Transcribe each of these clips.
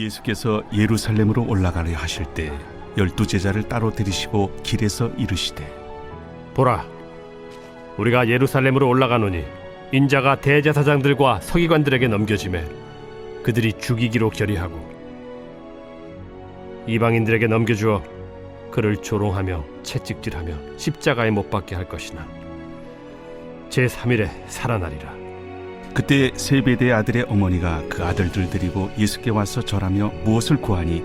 예수께서 예루살렘으로 올라가려 하실 때 12제자를 따로 들이시고 길에서 이르시되 보라, 우리가 예루살렘으로 올라가노니 인자가 대제사장들과 서기관들에게 넘겨지매 그들이 죽이기로 결의하고 이방인들에게 넘겨주어 그를 조롱하며 채찍질하며 십자가에 못 박게 할 것이나 제3일에 살아나리라. 그때 세베대의 아들의 어머니가 그 아들들 데리고 예수께 와서 절하며 무엇을 구하니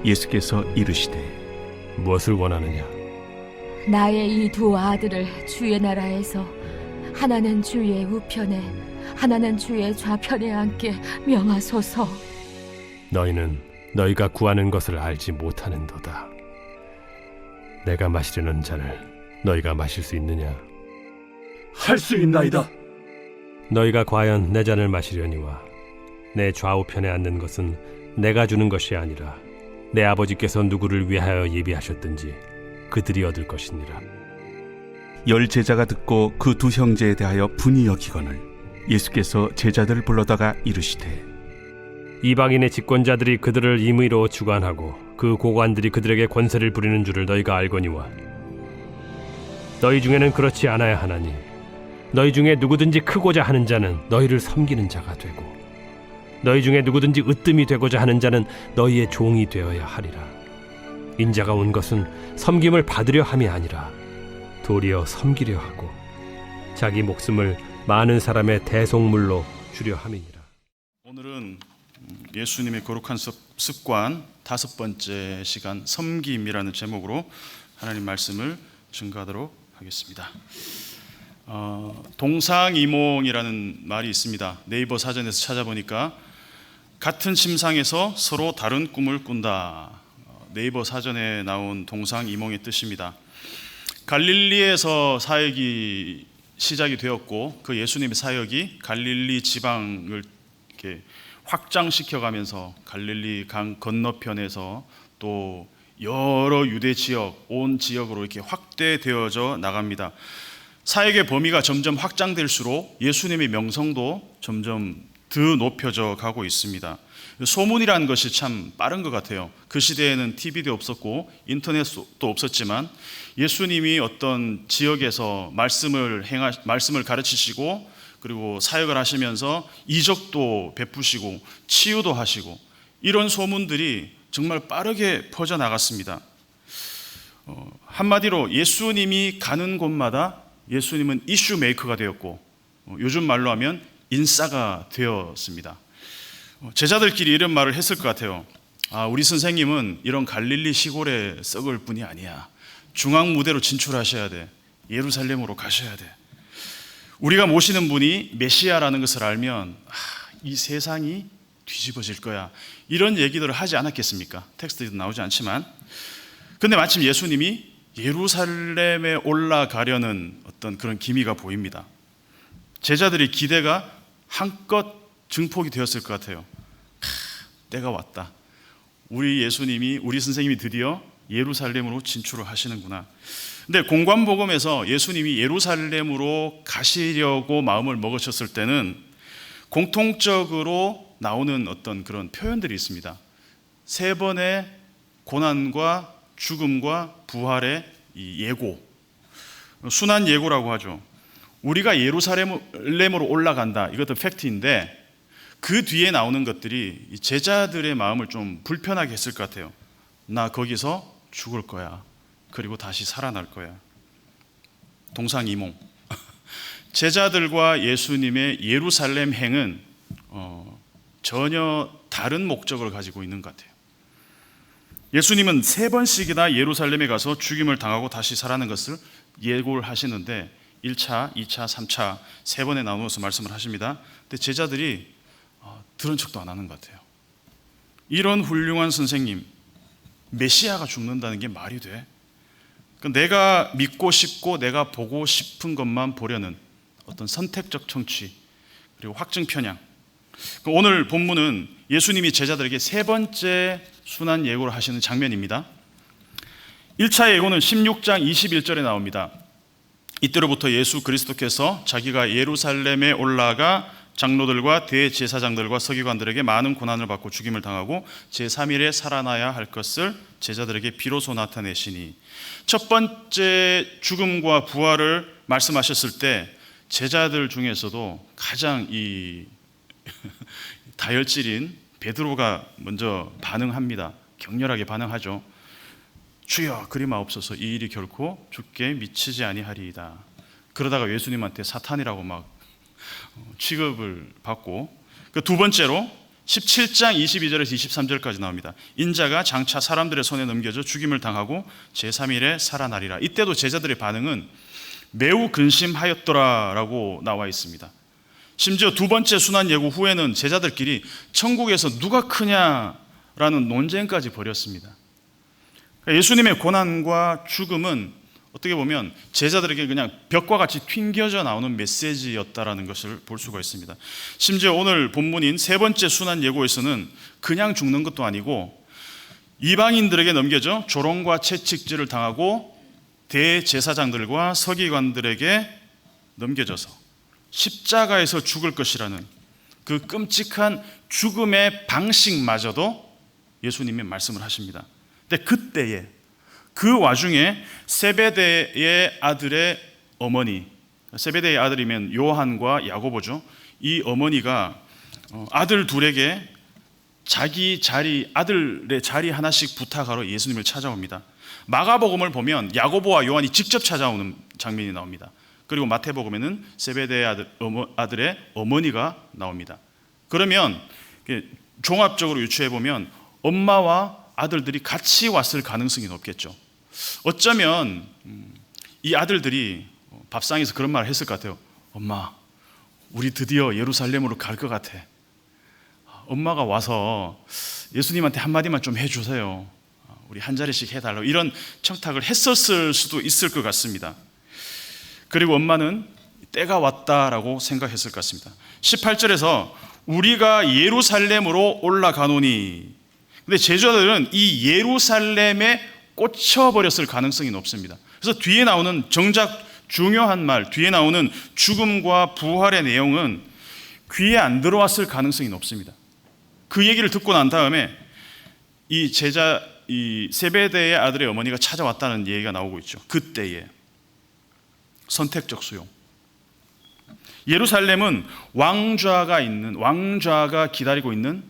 예수께서 이르시되 무엇을 원하느냐? 나의 이 두 아들을 주의 나라에서 하나는 주의 우편에 하나는 주의 좌편에 앉게 명하소서. 너희는 너희가 구하는 것을 알지 못하는도다. 내가 마시려는 잔을 너희가 마실 수 있느냐? 할 수 있나이다. 너희가 과연 내 잔을 마시려니와 내 좌우편에 앉는 것은 내가 주는 것이 아니라 내 아버지께서 누구를 위하여 예비하셨든지 그들이 얻을 것이니라. 10제자가 듣고 그 두 형제에 대하여 분이 여기거늘 예수께서 제자들을 불러다가 이르시되 이방인의 집권자들이 그들을 임의로 주관하고 그 고관들이 그들에게 권세를 부리는 줄을 너희가 알거니와 너희 중에는 그렇지 않아야 하나니 너희 중에 누구든지 크고자 하는 자는 너희를 섬기는 자가 되고 너희 중에 누구든지 으뜸이 되고자 하는 자는 너희의 종이 되어야 하리라. 인자가 온 것은 섬김을 받으려 함이 아니라 도리어 섬기려 하고 자기 목숨을 많은 사람의 대속물로 주려 함이니라. 오늘은 예수님의 거룩한 습관 5번째 시간 섬김이라는 제목으로 하나님 말씀을 증거하도록 하겠습니다. 동상이몽이라는 말이 있습니다. 네이버 사전에서 찾아보니까 같은 침상에서 서로 다른 꿈을 꾼다. 네이버 사전에 나온 동상이몽의 뜻입니다. 갈릴리에서 사역이 시작이 되었고 그 예수님의 사역이 갈릴리 지방을 이렇게 확장시켜가면서 갈릴리 강 건너편에서 또 여러 유대 지역, 온 지역으로 이렇게 확대되어져 나갑니다. 사역의 범위가 점점 확장될수록 예수님의 명성도 점점 더 높여져 가고 있습니다. 소문이라는 것이 참 빠른 것 같아요. 그 시대에는 TV도 없었고 인터넷도 없었지만 예수님이 어떤 지역에서 말씀을 가르치시고 그리고 사역을 하시면서 이적도 베푸시고 치유도 하시고 이런 소문들이 정말 빠르게 퍼져나갔습니다. 한마디로 예수님이 가는 곳마다 예수님은 이슈 메이커가 되었고 요즘 말로 하면 인싸가 되었습니다. 제자들끼리 이런 말을 했을 것 같아요. 우리 선생님은 이런 갈릴리 시골에 썩을 분이 아니야. 중앙 무대로 진출하셔야 돼. 예루살렘으로 가셔야 돼. 우리가 모시는 분이 메시아라는 것을 알면 이 세상이 뒤집어질 거야. 이런 얘기들을 하지 않았겠습니까? 텍스트에도 나오지 않지만. 근데 마침 예수님이 예루살렘에 올라가려는 어떤 그런 기미가 보입니다. 제자들의 기대가 한껏 증폭이 되었을 것 같아요. 때가 왔다. 우리 예수님이, 우리 선생님이 드디어 예루살렘으로 진출을 하시는구나. 근데 공관복음에서 예수님이 예루살렘으로 가시려고 마음을 먹으셨을 때는 공통적으로 나오는 어떤 그런 표현들이 있습니다. 3번의 고난과 죽음과 부활의 이 예고, 순환 예고라고 하죠. 우리가 예루살렘으로 올라간다. 이것도 팩트인데 그 뒤에 나오는 것들이 제자들의 마음을 좀 불편하게 했을 것 같아요. 나 거기서 죽을 거야. 그리고 다시 살아날 거야. 동상이몽. 제자들과 예수님의 예루살렘 행은 전혀 다른 목적을 가지고 있는 것 같아요. 예수님은 3번씩이나 예루살렘에 가서 죽임을 당하고 다시 살아나는 것을 예고를 하시는데 1차, 2차, 3차 3번에 나누어서 말씀을 하십니다. 근데 제자들이 들은 척도 안 하는 것 같아요. 이런 훌륭한 선생님, 메시아가 죽는다는 게 말이 돼? 내가 믿고 싶고 내가 보고 싶은 것만 보려는 어떤 선택적 청취 그리고 확증 편향. 오늘 본문은 예수님이 제자들에게 3번째 순환 예고를 하시는 장면입니다. 1차 예고는 16장 21절에 나옵니다. 이때로부터 예수 그리스도께서 자기가 예루살렘에 올라가 장로들과 대제사장들과 서기관들에게 많은 고난을 받고 죽임을 당하고 제3일에 살아나야 할 것을 제자들에게 비로소 나타내시니, 첫 번째 죽음과 부활을 말씀하셨을 때 제자들 중에서도 가장 이 다혈질인 베드로가 먼저 반응합니다. 격렬하게 반응하죠. 주여 그리마옵소서, 이 일이 결코 주께 미치지 아니하리이다. 그러다가 예수님한테 사탄이라고 막 취급을 받고, 그 두 번째로 17장 22절에서 23절까지 나옵니다. 인자가 장차 사람들의 손에 넘겨져 죽임을 당하고 제3일에 살아나리라. 이때도 제자들의 반응은 매우 근심하였더라라고 나와 있습니다. 심지어 두 번째 순환 예고 후에는 제자들끼리 천국에서 누가 크냐라는 논쟁까지 벌였습니다. 예수님의 고난과 죽음은 어떻게 보면 제자들에게 그냥 벽과 같이 튕겨져 나오는 메시지였다라는 것을 볼 수가 있습니다. 심지어 오늘 본문인 세 번째 순환 예고에서는 그냥 죽는 것도 아니고 이방인들에게 넘겨져 조롱과 채찍질을 당하고 대제사장들과 서기관들에게 넘겨져서 십자가에서 죽을 것이라는 그 끔찍한 죽음의 방식마저도 예수님이 말씀을 하십니다. 근데 그때에, 그 와중에 세베대의 아들의 어머니, 세베대의 아들이면 요한과 야고보죠. 이 어머니가 아들 둘에게 자기 자리, 아들의 자리 하나씩 부탁하러 예수님을 찾아옵니다. 마가복음을 보면 야고보와 요한이 직접 찾아오는 장면이 나옵니다. 그리고 마태복음에는 세베대의 아들의 어머니가 나옵니다. 그러면 종합적으로 유추해 보면 엄마와 아들들이 같이 왔을 가능성이 높겠죠. 어쩌면 이 아들들이 밥상에서 그런 말을 했을 것 같아요. 엄마, 우리 드디어 예루살렘으로 갈 것 같아. 엄마가 와서 예수님한테 한마디만 좀 해주세요. 우리 한 자리씩 해달라고, 이런 청탁을 했었을 수도 있을 것 같습니다. 그리고 엄마는 때가 왔다라고 생각했을 것 같습니다. 18절에서 우리가 예루살렘으로 올라가노니, 근데 제자들은 이 예루살렘에 꽂혀버렸을 가능성이 높습니다. 그래서 뒤에 나오는 정작 중요한 말, 뒤에 나오는 죽음과 부활의 내용은 귀에 안 들어왔을 가능성이 높습니다. 그 얘기를 듣고 난 다음에 이 세베대의 아들의 어머니가 찾아왔다는 얘기가 나오고 있죠. 그때에 선택적 수용. 예루살렘은 왕좌가 기다리고 있는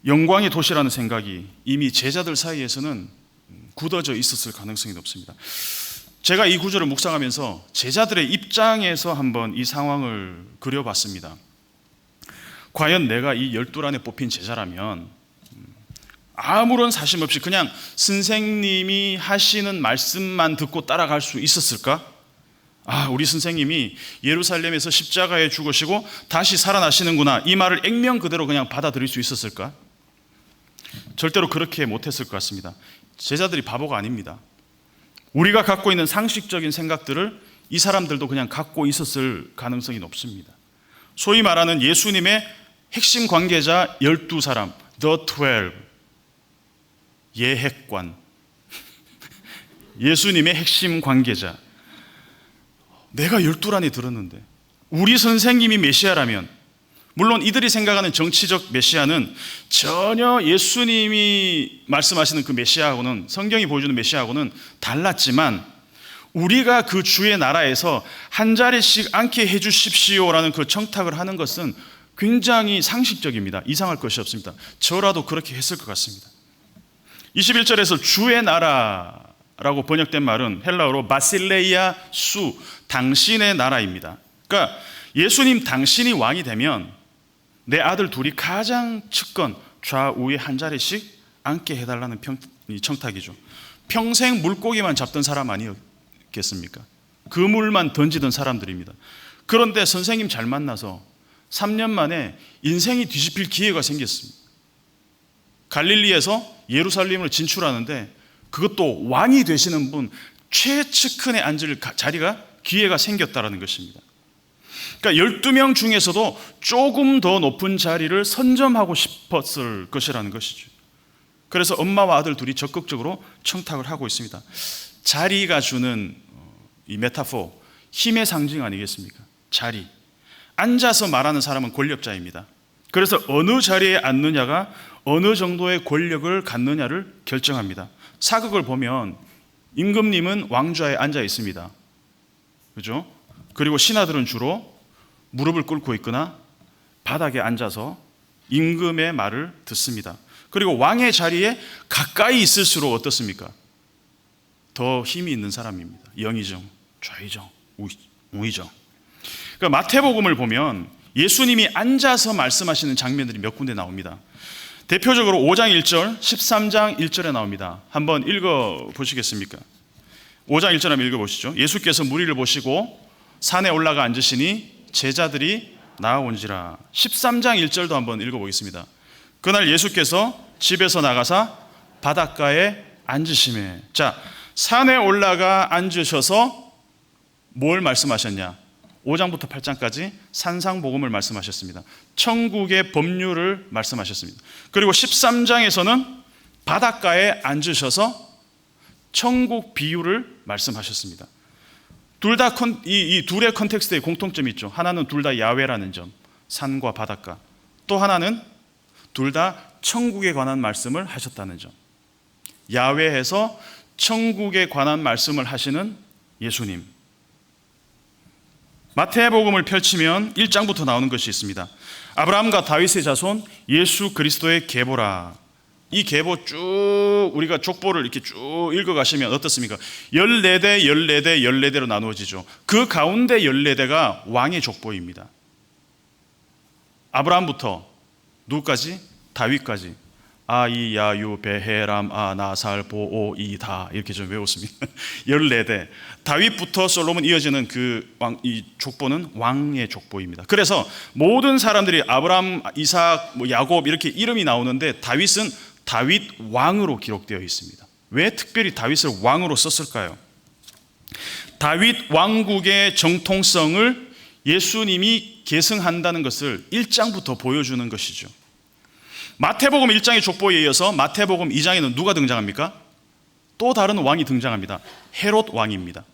영광의 도시라는 생각이 이미 제자들 사이에서는 굳어져 있었을 가능성이 높습니다. 제가 이 구절을 묵상하면서 제자들의 입장에서 한번 이 상황을 그려봤습니다. 과연 내가 이 12 안에 뽑힌 제자라면 아무런 사심 없이 그냥 선생님이 하시는 말씀만 듣고 따라갈 수 있었을까? 우리 선생님이 예루살렘에서 십자가에 죽으시고 다시 살아나시는구나, 이 말을 액면 그대로 그냥 받아들일 수 있었을까? 절대로 그렇게 못했을 것 같습니다. 제자들이 바보가 아닙니다. 우리가 갖고 있는 상식적인 생각들을 이 사람들도 그냥 갖고 있었을 가능성이 높습니다. 소위 말하는 예수님의 핵심 관계자 12사람, The 12, 예핵관, 예수님의 핵심 관계자. 내가 12 안에 들었는데 우리 선생님이 메시아라면, 물론 이들이 생각하는 정치적 메시아는 전혀 예수님이 말씀하시는 그 메시아하고는, 성경이 보여주는 메시아하고는 달랐지만 우리가 그 주의 나라에서 한 자리씩 앉게 해주십시오라는 그 청탁을 하는 것은 굉장히 상식적입니다. 이상할 것이 없습니다. 저라도 그렇게 했을 것 같습니다. 21절에서 주의 나라라고 번역된 말은 헬라어로 바실레이아 수, 당신의 나라입니다. 그러니까 예수님 당신이 왕이 되면 내 아들 둘이 가장 측근 좌우에 한 자리씩 앉게 해달라는 청탁이죠. 평생 물고기만 잡던 사람 아니었겠습니까? 그물만 던지던 사람들입니다. 그런데 선생님 잘 만나서 3년 만에 인생이 뒤집힐 기회가 생겼습니다. 갈릴리에서 예루살렘으로 진출하는데 그것도 왕이 되시는 분 최측근에 앉을 자리가, 기회가 생겼다는 것입니다. 그러니까 12명 중에서도 조금 더 높은 자리를 선점하고 싶었을 것이라는 것이죠. 그래서 엄마와 아들 둘이 적극적으로 청탁을 하고 있습니다. 자리가 주는 이 메타포, 힘의 상징 아니겠습니까? 자리. 앉아서 말하는 사람은 권력자입니다. 그래서 어느 자리에 앉느냐가 어느 정도의 권력을 갖느냐를 결정합니다. 사극을 보면 임금님은 왕좌에 앉아 있습니다. 그죠? 그리고 신하들은 주로 무릎을 꿇고 있거나 바닥에 앉아서 임금의 말을 듣습니다. 그리고 왕의 자리에 가까이 있을수록 어떻습니까? 더 힘이 있는 사람입니다. 영의정, 좌의정, 우의정. 그러니까 마태복음을 보면 예수님이 앉아서 말씀하시는 장면들이 몇 군데 나옵니다. 대표적으로 5장 1절, 13장 1절에 나옵니다. 한번 읽어보시겠습니까? 5장 1절 한번 읽어보시죠. 예수께서 무리를 보시고 산에 올라가 앉으시니 제자들이 나아온지라. 13장 1절도 한번 읽어보겠습니다. 그날 예수께서 집에서 나가사 바닷가에 앉으시매. 자, 산에 올라가 앉으셔서 뭘 말씀하셨냐? 5장부터 8장까지 산상복음을 말씀하셨습니다. 천국의 법률을 말씀하셨습니다. 그리고 13장에서는 바닷가에 앉으셔서 천국 비유를 말씀하셨습니다. 둘 다 이 둘의 컨텍스트에 공통점이 있죠. 하나는 둘 다 야훼라는 점, 산과 바닷가. 또 하나는 둘 다 천국에 관한 말씀을 하셨다는 점. 야훼에서 천국에 관한 말씀을 하시는 예수님. 마태복음을 펼치면 1장부터 나오는 것이 있습니다. 아브라함과 다윗의 자손 예수 그리스도의 계보라. 이 계보 쭉 우리가 족보를 이렇게 쭉 읽어가시면 어떻습니까? 14대, 14대, 14대로 나누어지죠. 그 가운데 14대가 왕의 족보입니다. 아브라함부터 누구까지? 다윗까지. 아이, 야유, 베헤람, 나살, 보오, 이다 이렇게 좀 외웠습니다. 14대. 다윗부터 솔로몬 이어지는 이 족보는 왕의 족보입니다. 그래서 모든 사람들이 아브라함, 이삭, 야곱 이렇게 이름이 나오는데 다윗은 다윗 왕으로 기록되어 있습니다. 왜 특별히 다윗을 왕으로 썼을까요? 다윗 왕국의 정통성을 예수님이 계승한다는 것을 1장부터 보여주는 것이죠. 마태복음 1장의 족보에 이어서 마태복음 2장에는 누가 등장합니까? 또 다른 왕이 등장합니다. 헤롯 왕입니다.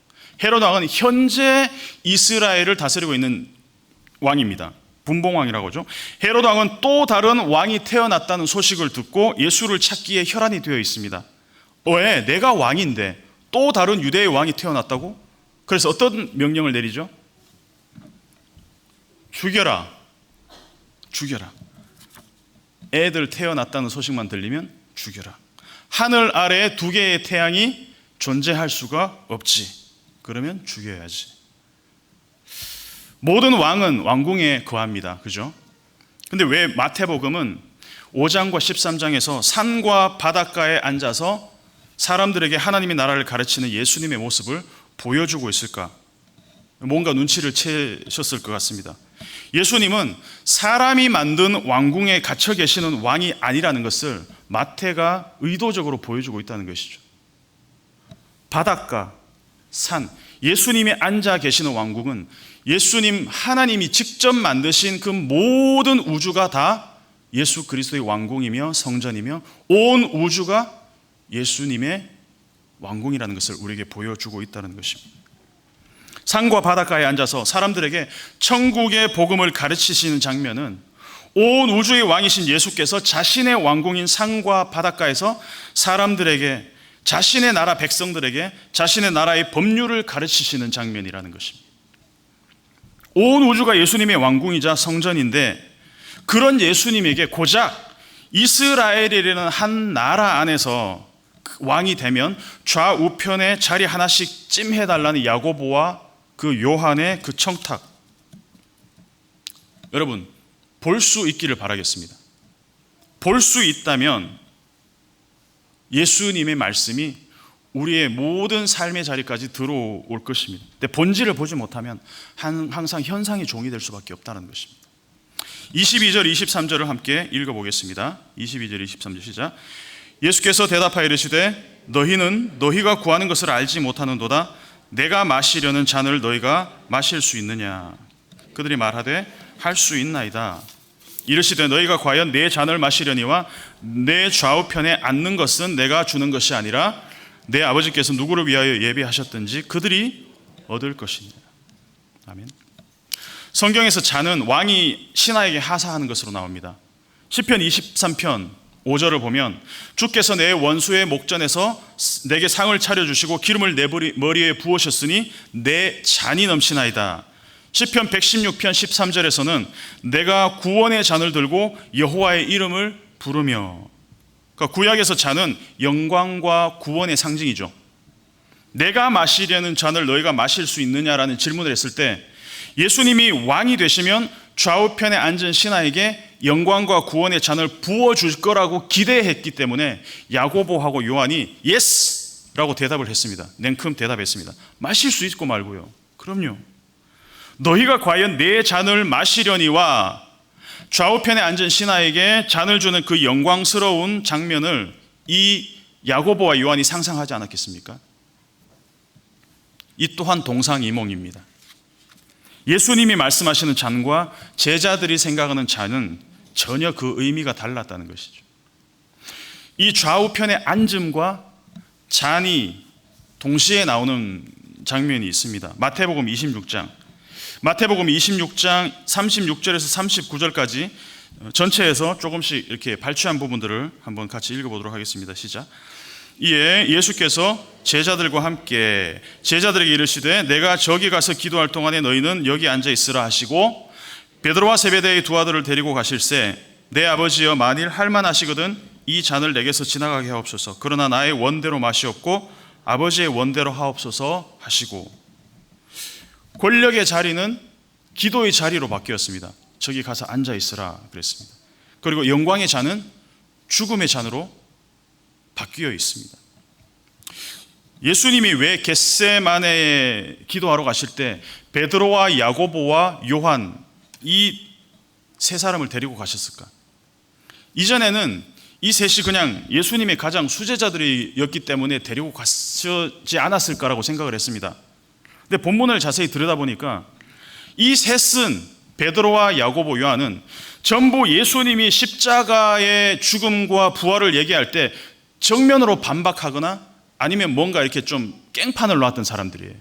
헤롯 왕은 현재 이스라엘을 다스리고 있는 왕입니다. 분봉왕이라고 하죠. 헤롯 왕은 또 다른 왕이 태어났다는 소식을 듣고 예수를 찾기에 혈안이 되어 있습니다. 왜? 내가 왕인데 또 다른 유대의 왕이 태어났다고? 그래서 어떤 명령을 내리죠? 죽여라. 죽여라. 애들 태어났다는 소식만 들리면 죽여라. 하늘 아래에 두 개의 태양이 존재할 수가 없지. 그러면 죽여야지. 모든 왕은 왕궁에 거합니다. 그죠? 근데 왜 마태복음은 5장과 13장에서 산과 바닷가에 앉아서 사람들에게 하나님의 나라를 가르치는 예수님의 모습을 보여주고 있을까? 뭔가 눈치를 채셨을 것 같습니다. 예수님은 사람이 만든 왕궁에 갇혀 계시는 왕이 아니라는 것을 마태가 의도적으로 보여주고 있다는 것이죠. 바닷가, 산, 예수님이 앉아 계시는 왕국은 예수님 하나님이 직접 만드신 그 모든 우주가 다 예수 그리스도의 왕궁이며 성전이며 온 우주가 예수님의 왕궁이라는 것을 우리에게 보여주고 있다는 것입니다. 산과 바닷가에 앉아서 사람들에게 천국의 복음을 가르치시는 장면은 온 우주의 왕이신 예수께서 자신의 왕궁인 산과 바닷가에서 사람들에게 자신의 나라 백성들에게 자신의 나라의 법률을 가르치시는 장면이라는 것입니다. 온 우주가 예수님의 왕궁이자 성전인데 그런 예수님에게 고작 이스라엘이라는 한 나라 안에서 왕이 되면 좌우편에 자리 하나씩 찜해달라는 야고보와 그 요한의 그 청탁, 여러분 볼 수 있기를 바라겠습니다. 볼 수 있다면 예수님의 말씀이 우리의 모든 삶의 자리까지 들어올 것입니다. 근데 본질을 보지 못하면 항상 현상의 종이 될 수밖에 없다는 것입니다. 22절, 23절을 함께 읽어보겠습니다. 22절, 23절 시작. 예수께서 대답하여 이르시되 너희는 너희가 구하는 것을 알지 못하는도다. 내가 마시려는 잔을 너희가 마실 수 있느냐? 그들이 말하되 할 수 있나이다. 이르시되 너희가 과연 내 잔을 마시려니와 내 좌우편에 앉는 것은 내가 주는 것이 아니라 내 아버지께서 누구를 위하여 예비하셨든지 그들이 얻을 것이니라. 아멘. 성경에서 잔은 왕이 신하에게 하사하는 것으로 나옵니다. 시편 23편 5절을 보면 주께서 내 원수의 목전에서 내게 상을 차려주시고 기름을 내 머리에 부으셨으니 내 잔이 넘치나이다. 시편 116편 13절에서는 내가 구원의 잔을 들고 여호와의 이름을 부르며, 그러니까 구약에서 잔은 영광과 구원의 상징이죠. 내가 마시려는 잔을 너희가 마실 수 있느냐라는 질문을 했을 때 예수님이 왕이 되시면 좌우편에 앉은 신하에게 영광과 구원의 잔을 부어줄 거라고 기대했기 때문에 야고보하고 요한이 예스! 라고 대답을 했습니다. 냉큼 대답했습니다. 마실 수 있고 말고요. 그럼요. 너희가 과연 내 잔을 마시려니와 좌우편에 앉은 신하에게 잔을 주는 그 영광스러운 장면을 이 야고보와 요한이 상상하지 않았겠습니까? 이 또한 동상이몽입니다. 예수님이 말씀하시는 잔과 제자들이 생각하는 잔은 전혀 그 의미가 달랐다는 것이죠. 이 좌우편의 앉음과 잔이 동시에 나오는 장면이 있습니다. 마태복음 26장 36절에서 39절까지 전체에서 조금씩 이렇게 발췌한 부분들을 한번 같이 읽어보도록 하겠습니다. 시작. 이에 예수께서 제자들과 함께 제자들에게 이르시되 내가 저기 가서 기도할 동안에 너희는 여기 앉아 있으라 하시고 베드로와 세베대의 두 아들을 데리고 가실새 내 아버지여 만일 할만하시거든 이 잔을 내게서 지나가게 하옵소서. 그러나 나의 원대로 마시옵고 아버지의 원대로 하옵소서 하시고, 권력의 자리는 기도의 자리로 바뀌었습니다. 저기 가서 앉아 있으라 그랬습니다. 그리고 영광의 잔은 죽음의 잔으로 바뀌어 있습니다. 예수님이 왜 겟세마네에 기도하러 가실 때 베드로와 야고보와 요한 이 세 사람을 데리고 가셨을까? 이전에는 이 셋이 그냥 예수님의 가장 수제자들이었기 때문에 데리고 가지 않았을까라고 생각을 했습니다. 근데 본문을 자세히 들여다보니까 이 셋은 베드로와 야고보, 요한은 전부 예수님이 십자가의 죽음과 부활을 얘기할 때 정면으로 반박하거나 아니면 뭔가 이렇게 좀 깽판을 놓았던 사람들이에요.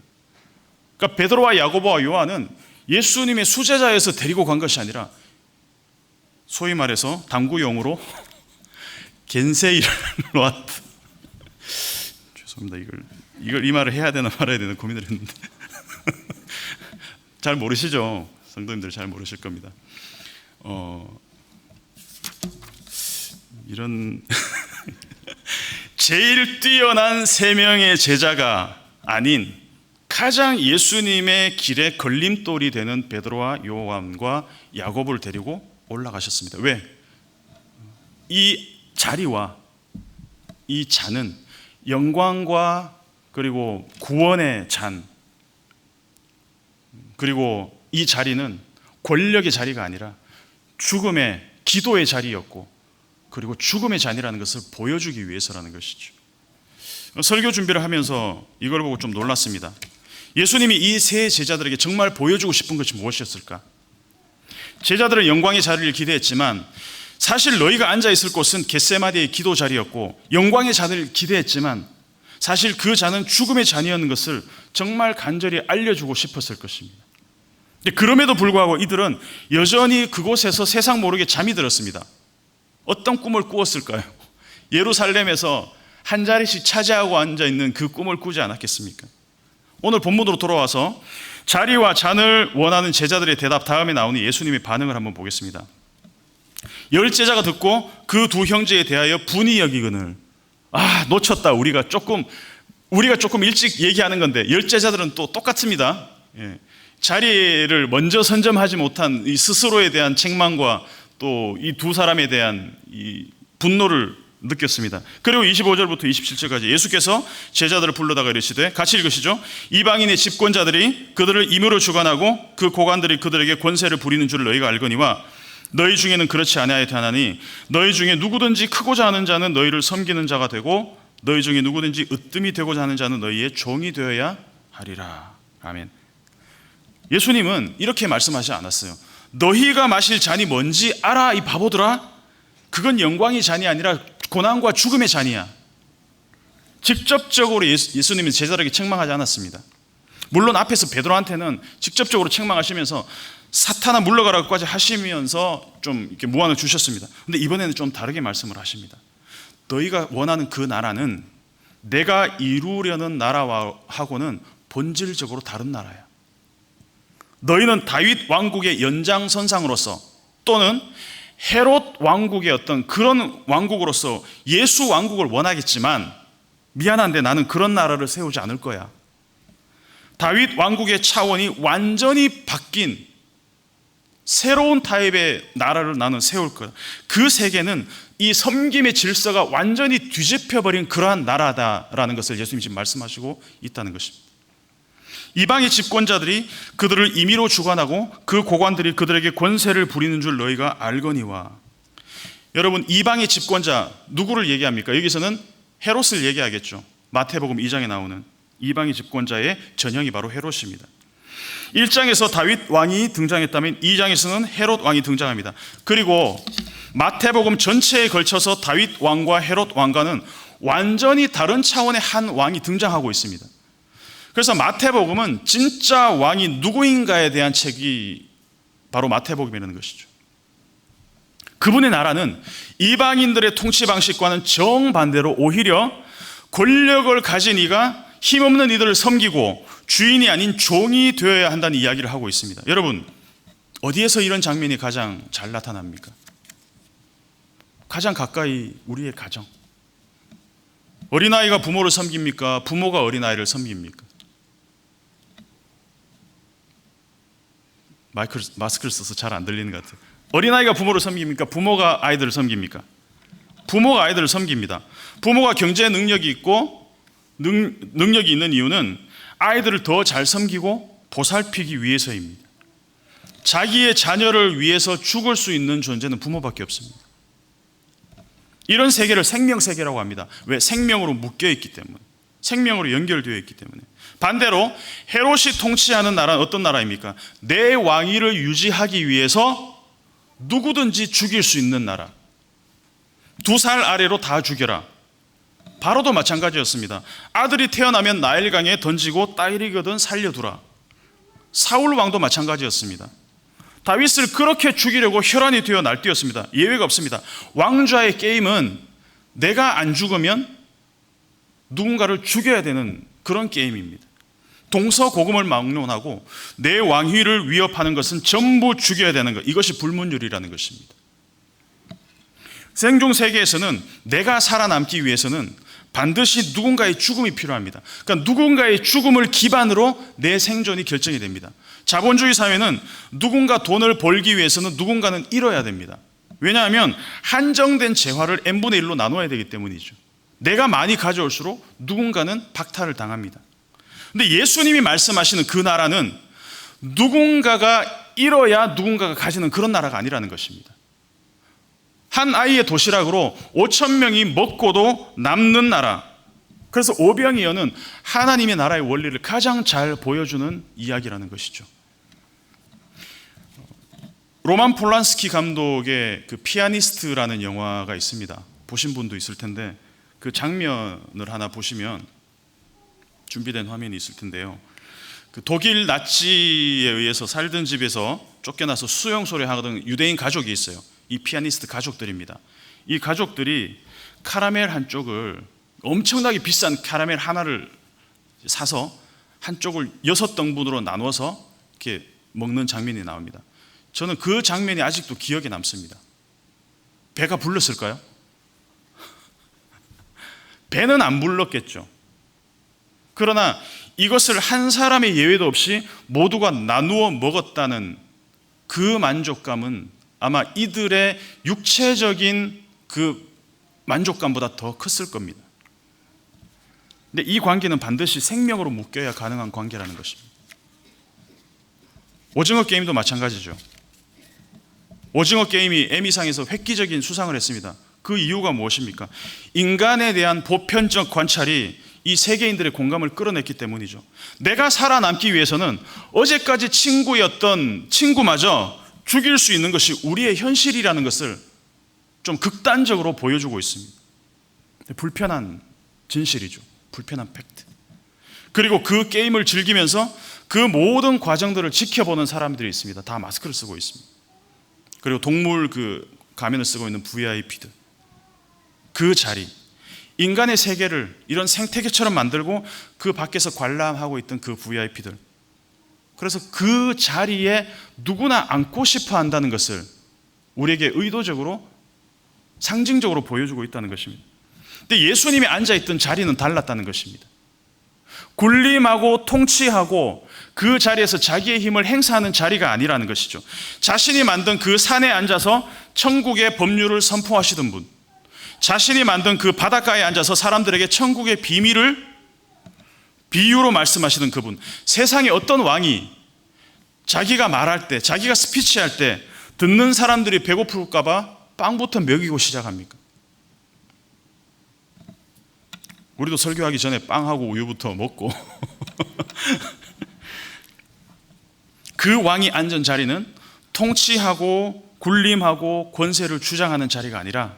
그러니까 베드로와 야고보와 요한은 예수님의 수제자에서 데리고 간 것이 아니라 소위 말해서 당구용으로 겐세이를 놓았다. 죄송합니다. 이걸 이 말을 해야 되나 말아야 되나 고민을 했는데 잘 모르시죠? 성도님들 잘 모르실 겁니다. 이런 제일 뛰어난 세 명의 제자가 아닌 가장 예수님의 길에 걸림돌이 되는 베드로와 요한과 야고보를 데리고 올라가셨습니다. 왜? 이 자리와 이 잔은 영광과 그리고 구원의 잔, 그리고 이 자리는 권력의 자리가 아니라 죽음의 기도의 자리였고, 그리고 죽음의 잔이라는 것을 보여주기 위해서라는 것이죠. 설교 준비를 하면서 이걸 보고 좀 놀랐습니다. 예수님이 이 세 제자들에게 정말 보여주고 싶은 것이 무엇이었을까? 제자들은 영광의 자리를 기대했지만 사실 너희가 앉아있을 곳은 겟세마네의 기도 자리였고 영광의 잔을 기대했지만 사실 그 잔은 죽음의 잔이었는 것을 정말 간절히 알려주고 싶었을 것입니다. 그럼에도 불구하고 이들은 여전히 그곳에서 세상 모르게 잠이 들었습니다. 어떤 꿈을 꾸었을까요? 예루살렘에서 한 자리씩 차지하고 앉아있는 그 꿈을 꾸지 않았겠습니까? 오늘 본문으로 돌아와서 자리와 잔을 원하는 제자들의 대답 다음에 나오는 예수님의 반응을 한번 보겠습니다. 열 제자가 듣고 그 두 형제에 대하여 분이 여기거늘, 놓쳤다. 우리가 조금 일찍 얘기하는 건데, 열 제자들은 또 똑같습니다. 자리를 먼저 선점하지 못한 이 스스로에 대한 책망과 또 이 두 사람에 대한 이 분노를 느꼈습니다. 그리고 25절부터 27절까지 예수께서 제자들을 불러다가 이르시되, 같이 읽으시죠. 이방인의 집권자들이 그들을 임의로 주관하고 그 고관들이 그들에게 권세를 부리는 줄을 너희가 알거니와 너희 중에는 그렇지 아니하였다 하나니 너희 중에 누구든지 크고자 하는 자는 너희를 섬기는 자가 되고 너희 중에 누구든지 으뜸이 되고자 하는 자는 너희의 종이 되어야 하리라. 아멘. 예수님은 이렇게 말씀하지 않았어요. 너희가 마실 잔이 뭔지 알아, 이 바보들아? 그건 영광의 잔이 아니라 고난과 죽음의 잔이야. 직접적으로 예수님은 제자들에게 책망하지 않았습니다. 물론 앞에서 베드로한테는 직접적으로 책망하시면서 사탄아 물러가라고까지 하시면서 좀 이렇게 무안을 주셨습니다. 근데 이번에는 좀 다르게 말씀을 하십니다. 너희가 원하는 그 나라는 내가 이루려는 나라하고는 본질적으로 다른 나라야. 너희는 다윗 왕국의 연장선상으로서 또는 헤롯 왕국의 어떤 그런 왕국으로서 예수 왕국을 원하겠지만 미안한데 나는 그런 나라를 세우지 않을 거야. 다윗 왕국의 차원이 완전히 바뀐 새로운 타입의 나라를 나는 세울 거야. 그 세계는 이 섬김의 질서가 완전히 뒤집혀버린 그러한 나라다라는 것을 예수님이 지금 말씀하시고 있다는 것입니다. 이방의 집권자들이 그들을 임의로 주관하고 그 고관들이 그들에게 권세를 부리는 줄 너희가 알거니와. 여러분, 이방의 집권자 누구를 얘기합니까? 여기서는 헤롯을 얘기하겠죠. 마태복음 2장에 나오는 이방의 집권자의 전형이 바로 헤롯입니다. 1장에서 다윗 왕이 등장했다면 2장에서는 헤롯 왕이 등장합니다. 그리고 마태복음 전체에 걸쳐서 다윗 왕과 헤롯 왕과는 완전히 다른 차원의 한 왕이 등장하고 있습니다. 그래서 마태복음은 진짜 왕이 누구인가에 대한 책이 바로 마태복음이라는 것이죠. 그분의 나라는 이방인들의 통치 방식과는 정반대로 오히려 권력을 가진 이가 힘없는 이들을 섬기고 주인이 아닌 종이 되어야 한다는 이야기를 하고 있습니다. 여러분, 어디에서 이런 장면이 가장 잘 나타납니까? 가장 가까이 우리의 가정. 어린아이가 부모를 섬깁니까? 부모가 어린아이를 섬깁니까? 마스크를 써서 잘 안 들리는 것 같아요. 어린아이가 부모를 섬깁니까? 부모가 아이들을 섬깁니까? 부모가 아이들을 섬깁니다. 부모가 경제 능력이 있고 능력이 있는 이유는 아이들을 더 잘 섬기고 보살피기 위해서입니다. 자기의 자녀를 위해서 죽을 수 있는 존재는 부모밖에 없습니다. 이런 세계를 생명세계라고 합니다. 왜? 생명으로 묶여있기 때문에, 생명으로 연결되어 있기 때문에. 반대로 헤롯이 통치하는 나라는 어떤 나라입니까? 내 왕위를 유지하기 위해서 누구든지 죽일 수 있는 나라. 2살 아래로 다 죽여라. 바로도 마찬가지였습니다. 아들이 태어나면 나일강에 던지고 딸이거든 살려두라. 사울 왕도 마찬가지였습니다. 다윗을 그렇게 죽이려고 혈안이 되어 날뛰었습니다. 예외가 없습니다. 왕좌의 게임은 내가 안 죽으면 누군가를 죽여야 되는 그런 게임입니다. 동서고금을 막론하고 내 왕위를 위협하는 것은 전부 죽여야 되는 것. 이것이 불문율이라는 것입니다. 생존 세계에서는 내가 살아남기 위해서는 반드시 누군가의 죽음이 필요합니다. 그러니까 누군가의 죽음을 기반으로 내 생존이 결정이 됩니다. 자본주의 사회는 누군가 돈을 벌기 위해서는 누군가는 잃어야 됩니다. 왜냐하면 한정된 재화를 n분의 1로 나눠야 되기 때문이죠. 내가 많이 가져올수록 누군가는 박탈을 당합니다. 근데 예수님이 말씀하시는 그 나라는 누군가가 잃어야 누군가가 가지는 그런 나라가 아니라는 것입니다. 한 아이의 도시락으로 5,000명이 먹고도 남는 나라. 그래서 오병이어는 하나님의 나라의 원리를 가장 잘 보여주는 이야기라는 것이죠. 로만 폴란스키 감독의 그 피아니스트라는 영화가 있습니다. 보신 분도 있을 텐데 그 장면을 하나 보시면 준비된 화면이 있을 텐데요. 그 독일 나치에 의해서 살던 집에서 쫓겨나서 수용소를 하던 유대인 가족이 있어요. 이 피아니스트 가족들입니다. 이 가족들이 카라멜 한 쪽을, 엄청나게 비싼 카라멜 하나를 사서 한쪽을 6등분으로 나눠서 이렇게 먹는 장면이 나옵니다. 저는 그 장면이 아직도 기억에 남습니다. 배가 불렀을까요? 배는 안 불렀겠죠. 그러나 이것을 한 사람의 예외도 없이 모두가 나누어 먹었다는 그 만족감은 아마 이들의 육체적인 그 만족감보다 더 컸을 겁니다. 근데 이 관계는 반드시 생명으로 묶여야 가능한 관계라는 것입니다. 오징어 게임도 마찬가지죠. 오징어 게임이 에미상에서 획기적인 수상을 했습니다. 그 이유가 무엇입니까? 인간에 대한 보편적 관찰이 이 세계인들의 공감을 끌어냈기 때문이죠. 내가 살아남기 위해서는 어제까지 친구였던 친구마저 죽일 수 있는 것이 우리의 현실이라는 것을 좀 극단적으로 보여주고 있습니다. 불편한 진실이죠. 불편한 팩트. 그리고 그 게임을 즐기면서 그 모든 과정들을 지켜보는 사람들이 있습니다. 다 마스크를 쓰고 있습니다. 그리고 동물 그 가면을 쓰고 있는 VIP들, 그 자리, 인간의 세계를 이런 생태계처럼 만들고 그 밖에서 관람하고 있던 그 VIP들, 그래서 그 자리에 누구나 앉고 싶어 한다는 것을 우리에게 의도적으로 상징적으로 보여주고 있다는 것입니다. 근데 예수님이 앉아있던 자리는 달랐다는 것입니다. 군림하고 통치하고 그 자리에서 자기의 힘을 행사하는 자리가 아니라는 것이죠. 자신이 만든 그 산에 앉아서 천국의 법률을 선포하시던 분, 자신이 만든 그 바닷가에 앉아서 사람들에게 천국의 비밀을 비유로 말씀하시던 그분, 세상에 어떤 왕이 자기가 말할 때, 자기가 스피치할 때 듣는 사람들이 배고플까 봐 빵부터 먹이고 시작합니까? 우리도 설교하기 전에 빵하고 우유부터 먹고 그 왕이 앉은 자리는 통치하고 군림하고 권세를 주장하는 자리가 아니라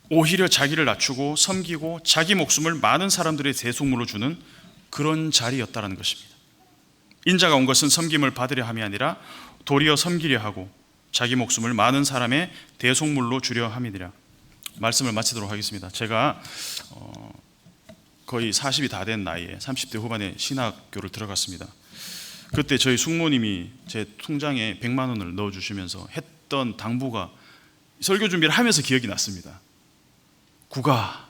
오히려 자기를 낮추고 섬기고 자기 목숨을 많은 사람들의 대속물로 주는 그런 자리였다는 것입니다. 인자가 온 것은 섬김을 받으려 함이 아니라 도리어 섬기려 하고 자기 목숨을 많은 사람의 대속물로 주려 함이니라. 말씀을 마치도록 하겠습니다. 제가 거의 40이 다 된 나이에 30대 후반에 신학교를 들어갔습니다. 그때 저희 숙모님이 제 통장에 100만 원을 넣어주시면서 했던 당부가 설교 준비를 하면서 기억이 났습니다. 국아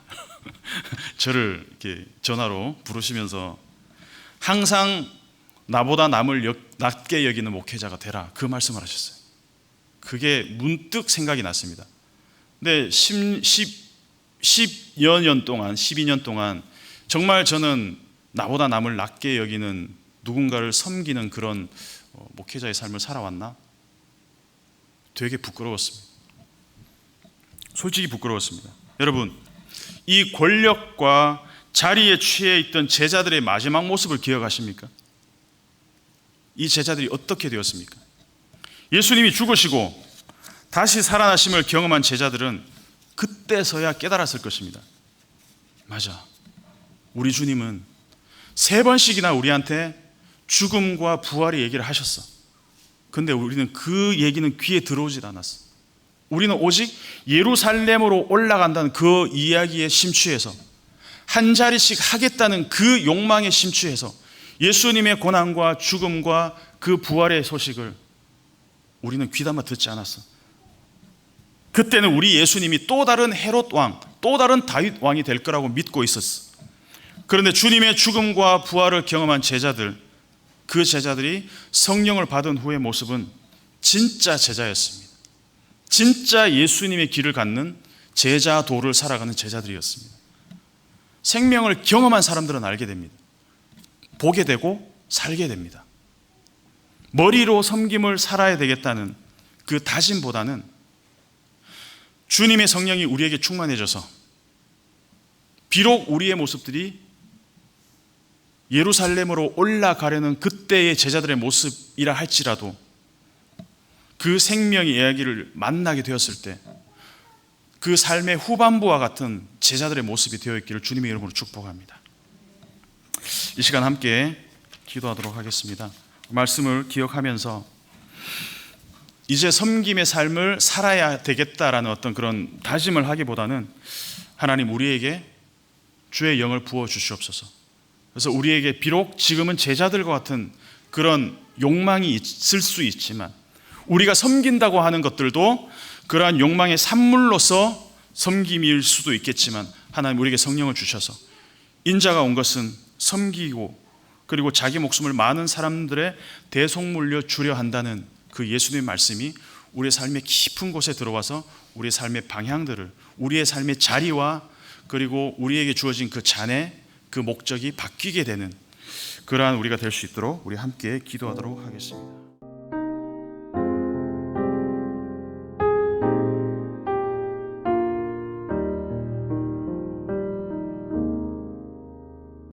저를 이렇게 전화로 부르시면서 항상 나보다 남을 낮게 여기는 목회자가 되라, 그 말씀을 하셨어요. 그게 문득 생각이 났습니다. 근데 12년 동안 정말 저는 나보다 남을 낮게 여기는 누군가를 섬기는 그런 목회자의 삶을 살아왔나? 되게 부끄러웠습니다. 솔직히 부끄러웠습니다. 여러분, 이 권력과 자리에 취해 있던 제자들의 마지막 모습을 기억하십니까? 이 제자들이 어떻게 되었습니까? 예수님이 죽으시고 다시 살아나심을 경험한 제자들은 그때서야 깨달았을 것입니다. 맞아, 우리 주님은 3번씩이나 우리한테 죽음과 부활의 얘기를 하셨어. 근데 우리는 그 얘기는 귀에 들어오질 않았어. 우리는 오직 예루살렘으로 올라간다는 그 이야기에 심취해서, 한 자리씩 하겠다는 그 욕망에 심취해서 예수님의 고난과 죽음과 그 부활의 소식을 우리는 귀담아 듣지 않았어. 그때는 우리 예수님이 또 다른 헤롯 왕, 또 다른 다윗 왕이 될 거라고 믿고 있었어. 그런데 주님의 죽음과 부활을 경험한 제자들, 그 제자들이 성령을 받은 후의 모습은 진짜 제자였습니다. 진짜 예수님의 길을 갖는 제자 도를 살아가는 제자들이었습니다. 생명을 경험한 사람들은 알게 됩니다. 보게 되고 살게 됩니다. 머리로 섬김을 살아야 되겠다는 그 다짐보다는 주님의 성령이 우리에게 충만해져서 비록 우리의 모습들이 예루살렘으로 올라가려는 그때의 제자들의 모습이라 할지라도 그 생명의 이야기를 만나게 되었을 때 그 삶의 후반부와 같은 제자들의 모습이 되어 있기를 주님의 이름으로 축복합니다. 이 시간 함께 기도하도록 하겠습니다. 말씀을 기억하면서 이제 섬김의 삶을 살아야 되겠다라는 어떤 그런 다짐을 하기보다는 하나님, 우리에게 주의 영을 부어 주시옵소서. 그래서 우리에게 비록 지금은 제자들과 같은 그런 욕망이 있을 수 있지만, 우리가 섬긴다고 하는 것들도 그러한 욕망의 산물로서 섬김일 수도 있겠지만, 하나님 우리에게 성령을 주셔서 인자가 온 것은 섬기고 그리고 자기 목숨을 많은 사람들의 대속물로 주려 한다는 그 예수님의 말씀이 우리의 삶의 깊은 곳에 들어와서 우리의 삶의 방향들을, 우리의 삶의 자리와 그리고 우리에게 주어진 그 잔의 그 목적이 바뀌게 되는 그러한 우리가 될 수 있도록 우리 함께 기도하도록 하겠습니다.